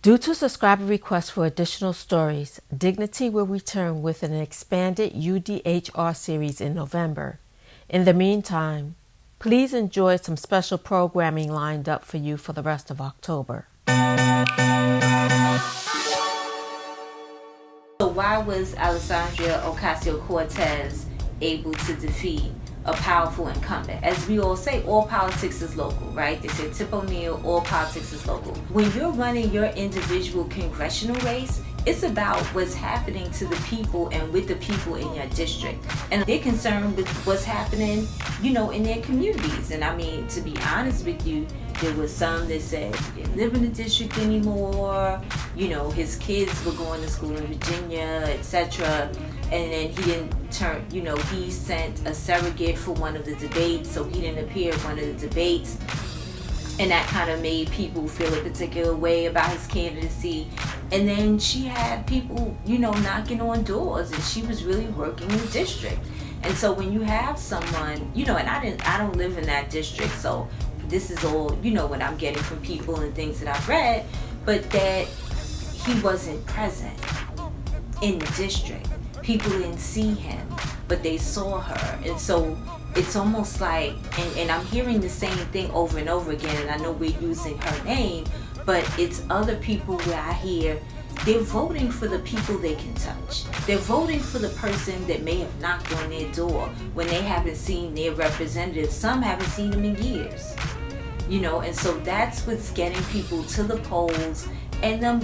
Due to subscriber requests for additional stories, Dignity will return with an expanded UDHR series in November. In the meantime, please enjoy some special programming lined up for you for the rest of October. So why was Alexandria Ocasio-Cortez able to defeat a powerful incumbent? As we all say, all politics is local, right? They say Tip O'Neill, all politics is local. When you're running your individual congressional race, it's about what's happening to the people and with the people in your district. And they're concerned with what's happening, in their communities. And I mean, to be honest with you, there was some that said he didn't live in the district anymore. His kids were going to school in Virginia, etc. And then he didn't turn, he sent a surrogate for one of the debates, so he didn't appear at one of the debates. And that kind of made people feel a particular way about his candidacy. And then she had people, knocking on doors, and she was really working the district. And so when you have someone, and I don't live in that district, so this is all, what I'm getting from people and things that I've read, but that he wasn't present in the district. People didn't see him, but they saw her. And so it's almost like, and I'm hearing the same thing over and over again, and I know we're using her name, but it's other people where I hear they're voting for the people they can touch. They're voting for the person that may have knocked on their door when they haven't seen their representative. Some haven't seen them in years. And so that's what's getting people to the polls and them,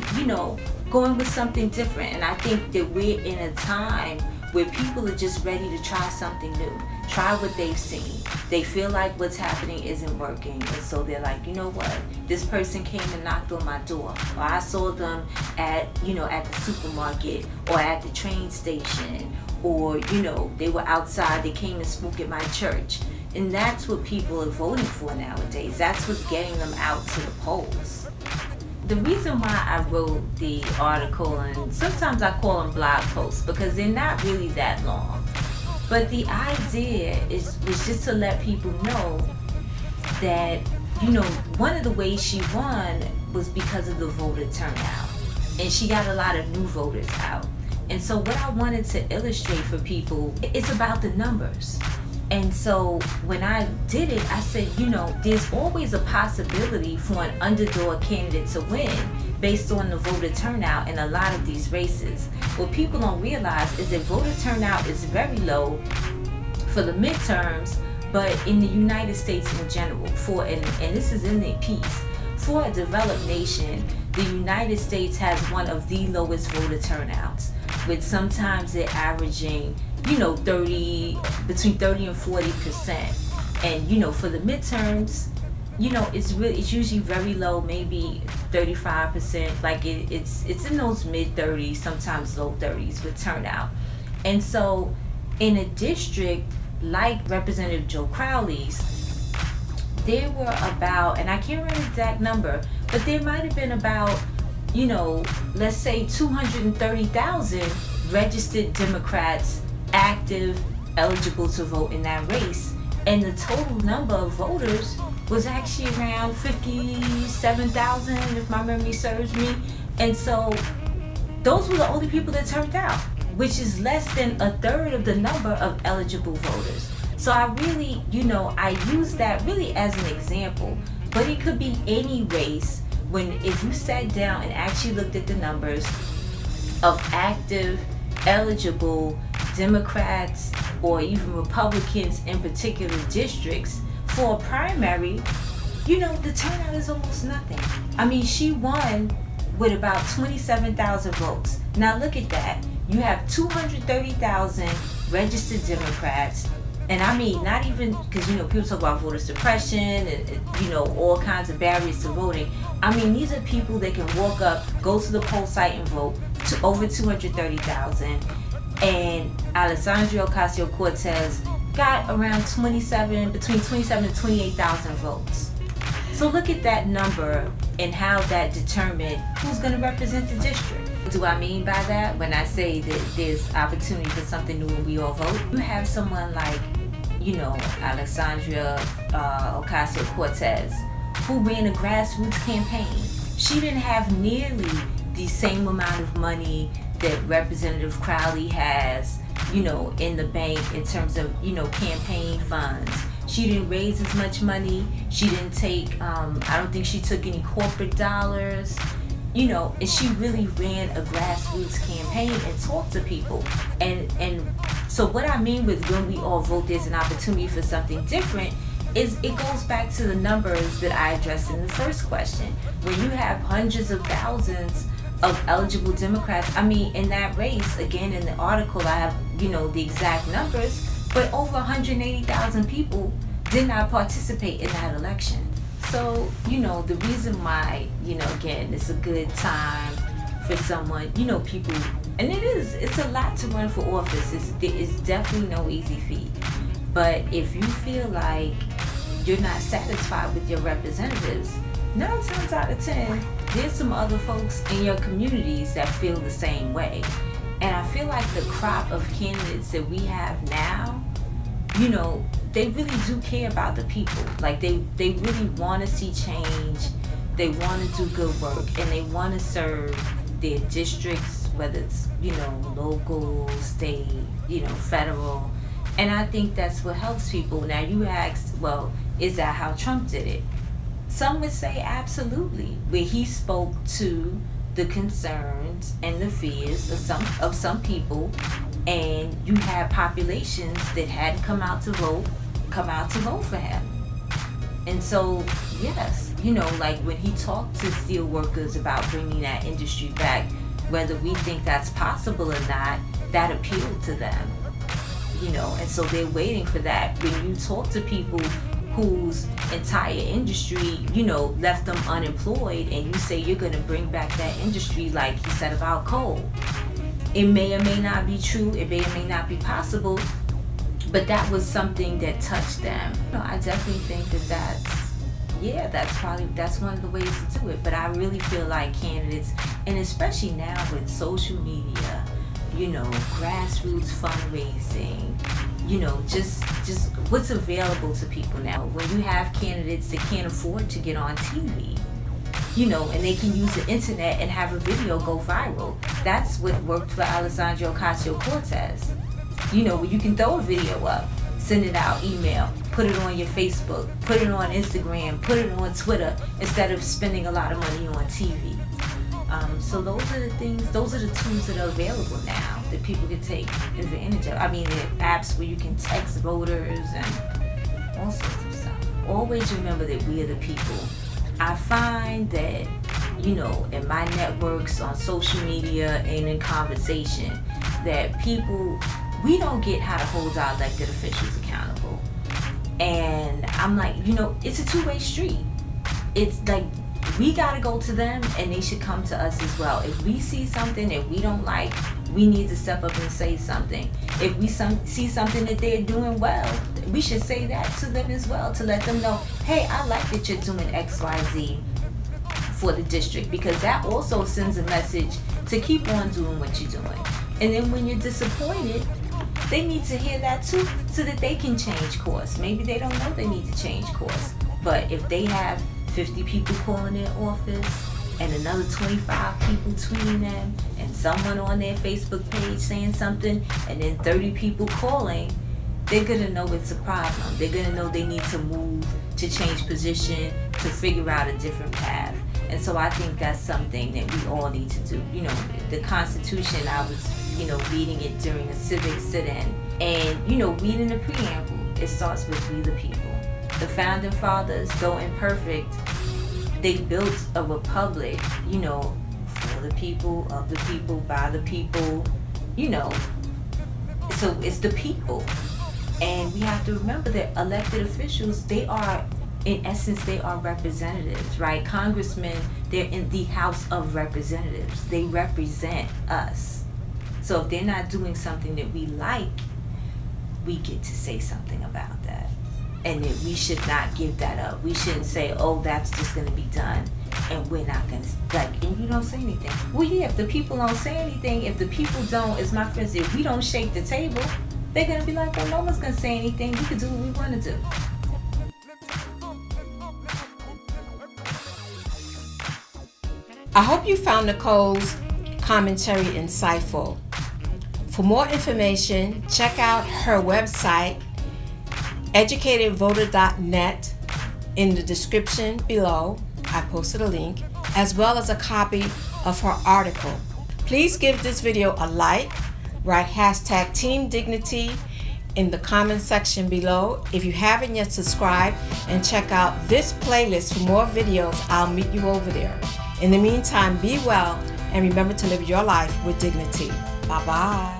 going with something different. And I think that we're in a time where people are just ready to try something new, try what they've seen. They feel like what's happening isn't working, and so they're like, you know what, this person came and knocked on my door, or I saw them at the supermarket or at the train station, or they were outside, they came and spoke at my church. And that's what people are voting for nowadays. That's what's getting them out to the polls. The reason why I wrote the article, and sometimes I call them blog posts because they're not really that long, but the idea was just to let people know that, one of the ways she won was because of the voter turnout. And she got a lot of new voters out. And so what I wanted to illustrate for people, it's about the numbers. And so when I did it, I said, there's always a possibility for an underdog candidate to win based on the voter turnout in a lot of these races. What people don't realize is that voter turnout is very low for the midterms, but in the United States in general, and this is in the piece, for a developed nation, the United States has one of the lowest voter turnouts, with sometimes they're averaging between 30 and 40%. And for the midterms, it's usually very low, maybe 35%. Like it's in those mid 30s, sometimes low 30s with turnout. And so in a district like Representative Joe Crowley's, there were about, and I can't remember the exact number, but there might have been about, let's say 230,000 registered Democrats active, eligible to vote in that race. And the total number of voters was actually around 57,000, if my memory serves me. And so those were the only people that turned out, which is less than a third of the number of eligible voters. So I really, I use that really as an example, but it could be any race if you sat down and actually looked at the numbers of active, eligible Democrats or even Republicans in particular districts for a primary, the turnout is almost nothing. I mean, she won with about 27,000 votes. Now look at that. You have 230,000 registered Democrats, and I mean, not even, because people talk about voter suppression and all kinds of barriers to voting. I mean, these are people that can walk up, go to the poll site and vote, to over 230,000. And Alexandria Ocasio-Cortez got around between 27 and 28,000 votes. So look at that number and how that determined who's going to represent the district. What do I mean by that? When I say that there's opportunity for something new and we all vote, you have someone like, Alexandria Ocasio-Cortez, who ran a grassroots campaign. She didn't have nearly the same amount of money that Representative Crowley has, in the bank in terms of, campaign funds. She didn't raise as much money. She didn't take, I don't think she took any corporate dollars, and she really ran a grassroots campaign and talked to people. And so what I mean with when we all vote, there's an opportunity for something different, is it goes back to the numbers that I addressed in the first question. When you have hundreds of thousands of eligible Democrats, in that race, again, in the article, I have, the exact numbers, but over 180,000 people did not participate in that election. So, the reason why, again, it's a good time for someone, people, and it's a lot to run for office. It's definitely no easy feat. But if you feel like you're not satisfied with your representatives, 9 times out of 10, there's some other folks in your communities that feel the same way. And I feel like the crop of candidates that we have now, they really do care about the people. Like they really want to see change. They want to do good work, and they want to serve their districts, whether it's, local, state, federal. And I think that's what helps people. Now you asked, well, is that how Trump did it? Some would say absolutely, where he spoke to the concerns and the fears of some people, and you had populations that hadn't come out to vote for him. And so, yes, like when he talked to steel workers about bringing that industry back, whether we think that's possible or not, that appealed to them, and so they're waiting for that. When you talk to people whose entire industry, left them unemployed, and you say you're going to bring back that industry like you said about coal, it may or may not be true, it may or may not be possible, but that was something that touched them. I definitely think that's one of the ways to do it. But I really feel like candidates, and especially now with social media, grassroots fundraising, just what's available to people now. When you have candidates that can't afford to get on TV, and they can use the internet and have a video go viral. That's what worked for Alexandria Ocasio-Cortez. Where you can throw a video up, send it out, email, put it on your Facebook, put it on Instagram, put it on Twitter, instead of spending a lot of money on TV. So those are the tools that are available now that people can take advantage of. There are apps where you can text voters and all sorts of stuff. Always remember that we are the people. I find that, in my networks, on social media, and in conversation, that people, we don't get how to hold our elected officials accountable. And I'm like, it's a two-way street. It's like, we gotta go to them, and they should come to us as well. If we see something that we don't like, we need to step up and say something. If we see something that they're doing well, we should say that to them as well, to let them know, hey, I like that you're doing XYZ for the district, because that also sends a message to keep on doing what you're doing. And then when you're disappointed, they need to hear that too, so that they can change course. Maybe they don't know they need to change course, but if they have 50 people calling their office, and another 25 people tweeting them, and someone on their Facebook page saying something, and then 30 people calling, they're gonna know it's a problem. They're gonna know they need to move, to change position, to figure out a different path. And so I think that's something that we all need to do. The Constitution, I was, reading it during a civic sit-in, and, reading the preamble, it starts with we the people. The founding fathers, though imperfect, they built a republic, for the people, of the people, by the people, So it's the people. And we have to remember that elected officials, they are, in essence, they are representatives, right? Congressmen, they're in the House of Representatives. They represent us. So if they're not doing something that we like, we get to say something about that. And that we should not give that up. We shouldn't say, oh, that's just going to be done, and we're not going to, and you don't say anything. Well, yeah, if the people don't say anything, if the people don't, as my friend said, if we don't shake the table, they're going to be like, well, no one's going to say anything. We can do what we want to do. I hope you found Nicole's commentary insightful. For more information, check out her website, educatedvoter.net. In the description below, I posted a link, as well as a copy of her article. Please give this video a like, write hashtag Team Dignity in the comment section below. If you haven't yet, subscribe and check out this playlist for more videos. I'll meet you over there. In the meantime, be well and remember to live your life with dignity. Bye-bye.